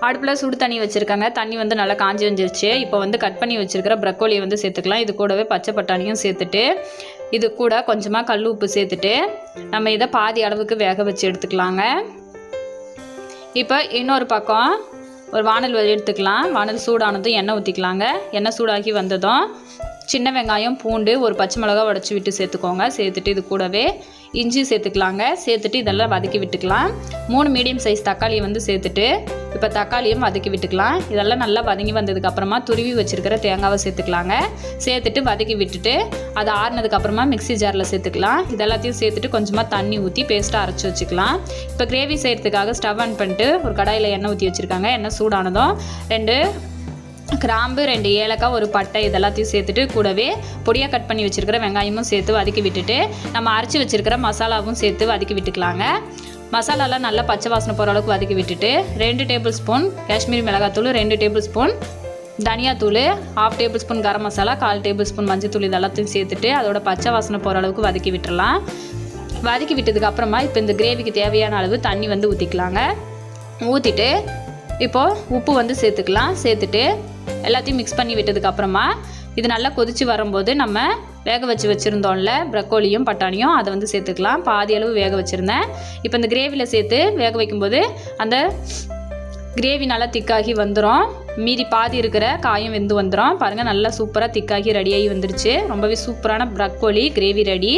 அடுப்பில் சுடு தண்ணி வச்சுருக்காங்க. தண்ணி வந்து நல்லா காஞ்சி வந்துருச்சு. இப்போ வந்து கட் பண்ணி வச்சுருக்கிற ப்ரக்கோலியை வந்து சேர்த்துக்கலாம். இது கூடவே பச்சை பட்டாணியும் சேர்த்துட்டு இது கூட கொஞ்சமாக கல் உப்பு சேர்த்துட்டு நம்ம இதை பாதி அளவுக்கு வேக வச்சு எடுத்துக்கலாங்க. இப்போ இன்னொரு பக்கம் ஒரு வானல் எடுத்துக்கலாம். வானல் சூடானதும் எண்ணெய் ஊற்றிக்கலாங்க. எண்ணெய் சூடாகி வந்ததும் சின்ன வெங்காயம், பூண்டு, ஒரு பச்சை மிளகா உடச்சி விட்டு சேர்த்துக்கோங்க. சேர்த்துட்டு இது கூடவே இஞ்சி சேர்த்துக்கலாங்க. சேர்த்துட்டு இதெல்லாம் வதக்கி விட்டுக்கலாம். 3 மீடியம் சைஸ் தக்காளியை வந்து சேர்த்துட்டு இப்போ தக்காளியும் வதக்கி விட்டுக்கலாம். இதெல்லாம் நல்லா வதங்கி வந்ததுக்கப்புறமா துருவி வச்சுருக்கிற தேங்காவை சேர்த்துக்கலாங்க. சேர்த்துட்டு வதக்கி விட்டுட்டு அதை ஆறுனதுக்கப்புறமா மிக்ஸி ஜாரில் சேர்த்துக்கலாம். இதெல்லாத்தையும் சேர்த்துட்டு கொஞ்சமாக தண்ணி ஊற்றி பேஸ்ட்டாக அரைச்சி வச்சுக்கலாம். இப்போ கிரேவி செய்கிறதுக்காக ஸ்டவ் ஆன் பண்ணிட்டு ஒரு கடாயில் எண்ணெய் ஊற்றி வச்சுருக்காங்க. எண்ணெய் சூடானதும் 2 கிராம்பு, 2 ஏலக்காய், ஒரு பட்டை இதெல்லாத்தையும் சேர்த்துட்டு கூடவே பொடியாக கட் பண்ணி வச்சுருக்கிற வெங்காயமும் சேர்த்து வதக்கி விட்டுட்டு நம்ம அரைச்சி வச்சுருக்கிற மசாலாவும் சேர்த்து வதக்கி விட்டுக்கலாங்க. மசாலாலாம் நல்லா பச்சை வாசனை போகிற அளவுக்கு வதக்கி விட்டுட்டு 2 டேபிள் ஸ்பூன் காஷ்மீரி மிளகாத்தூள், 2 டேபிள் ஸ்பூன் தனியாத்தூள், 1/2 table spoon garam masala, 1/4 table spoon மஞ்சத்தூள் இதெல்லாத்தையும் சேர்த்துட்டு அதோட பச்சை வாசனை போகிற அளவுக்கு வதக்கி விட்டுடலாம். வதக்கி விட்டதுக்கப்புறமா இப்போ இந்த கிரேவிக்கு தேவையான அளவு தண்ணி வந்து ஊற்றிக்கலாங்க. ஊற்றிட்டு இப்போது உப்பு வந்து சேர்த்துக்கலாம். சேர்த்துட்டு எல்லாத்தையும் மிக்ஸ் பண்ணி விட்டதுக்கப்புறமா இது நல்லா கொதித்து வரும்போது நம்ம வேக வச்சுருந்தோம்ல ப்ரக்கோலியும் பட்டாணியும் அதை வந்து சேர்த்துக்கலாம். பாதி அளவு வேக வச்சுருந்தேன். இப்போ இந்த கிரேவியில் சேர்த்து வேக வைக்கும்போது அந்த கிரேவி நல்லா திக்காகி வந்துடும். மீதி பாதி இருக்கிற காயும் வெந்து வந்துடும். பாருங்கள் நல்லா சூப்பராக திக்காகி ரெடியாகி வந்துருச்சு. ரொம்பவே சூப்பரான ப்ரக்கோலி கிரேவி ரெடி.